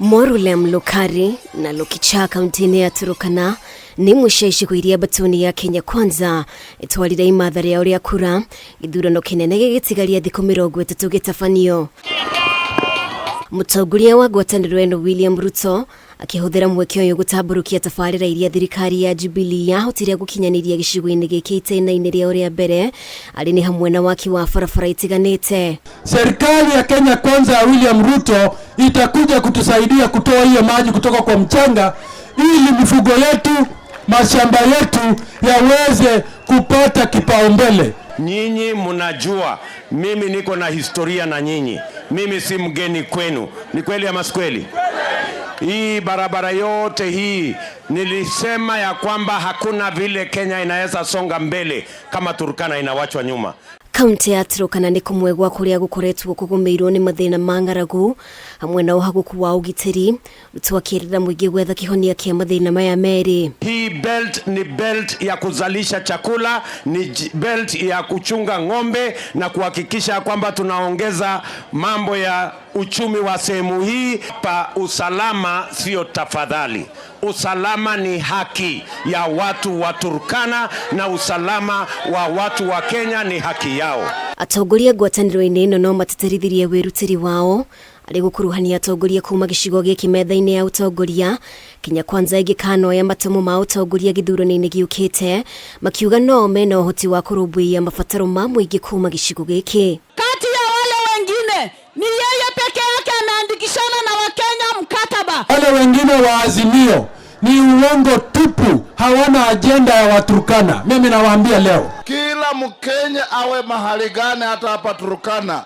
Morulem Lokari na Lokicha kaunti-ini ya Turkana ni mushaishi kuiria batoni ya Kenya Kwanza itwarira imathare ya uria kura githurano kinene gigitigaria thikũ 30 gitafanio. Mutongoria wa ngwataniro-ini William Ruto akihuthira mweke uyu gutamburukia tafarira iria thirikari ya Jubilee yahotire gukinyaniria gicigo-ini kihitahitaniro-ini ria uria mbere ari ni hamwe na waki wa barabara itiganite. Serikali ya Kenya Kwanza ya William Ruto itakuja kutusaidia kutoa hiyo maji kutoka kwa mchanga ili mifugo yetu, mashamba yetu yaweze kupata kipaumbele. Nyinyi mnajua mimi niko na historia na nyinyi. Mimi si mgeni kwenu. Ni kweli ama si kweli? Hii barabara yote hii nilisema ya kwamba hakuna vile Kenya inaweza songa mbele kama Turkana inawachwa nyuma. Kaunti ya Turkana ni kumwe gwa kuria gukoretwo kugumirwo ni mathina mangaragu hamwe na uhaguku wa ugitiri utwakirira mwingi gwetha kihonia kia mathina maya meri. Hii belt ni belt ya kuzalisha chakula, ni belt ya kuchunga ng'ombe na kuhakikisha kwamba tunaongeza mambo ya uchumi wa sehemu hii. Pa usalama sio tafadhali. Usalama ni haki ya watu wa Turkana na usalama wa watu wa Kenya ni haki yao. Atongoria ngwataniro-ini no mateterithirie wirutiri wao ari gukuruhania atongoria kuuma gicigo giki metha-ini ya utongoria Kenya Kwanza angikana ya matomo ma utongoria githurano-ini giukite makiuga no mena uhoti wa kurumbuia mabataro ma muingi kuuma gicigo giki. Kati ya wale wengine ni yeye peke yake ameandikishana na Wakenya mkataba. Wale wengine wa Azimio ni uongo tupu, hawana agenda ya Waturkana. Mimi nawaambia leo, kila Mkenya awe mahali gani, hata hapa Turkana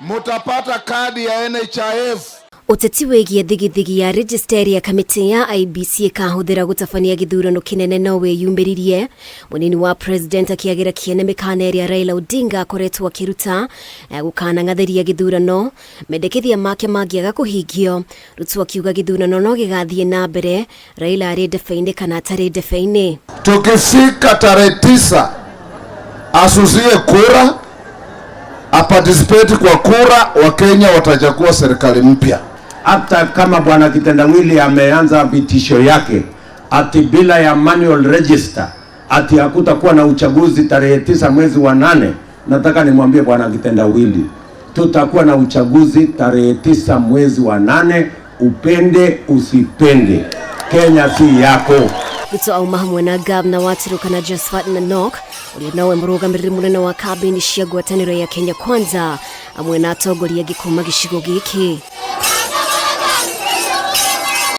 mutapata kadi ya NHIF. Uteti wegie thigithigi ya registry ya kamiti ya IEBC kahuthira gutafania githurano kinene no weyumbiririe. Munini wa president akiagira kiene mikana ya Raila Odinga akoretwo akiruta gukana ngatheria githurano mendekithia make magiaga kuhingio. Ruto akiuga githurano no gigathie na mbere, Raila ari defeine kana atari defeine. Tukifika tarehe 9 asusie kura, aparticipate kwa kura, Wakenya watachagua serikali mpya. Hata kama bwana Kitendawili ameanza vitisho yake ati bila ya manual register ati hakutakuwa na uchaguzi tarehe 9 mwezi wa 8, nataka nimwambie bwana Kitendawili tutakuwa na uchaguzi tarehe 9 mwezi wa 8, upende usipende. Kenya si yako. Ruto au hamwe na gavana wa Turkana Josphat Nanok uria nawe murugamiriri munene wa kabini cia ngwataniro ya Kenya Kwanza hamwe na atongoria gikuma gicigo giki.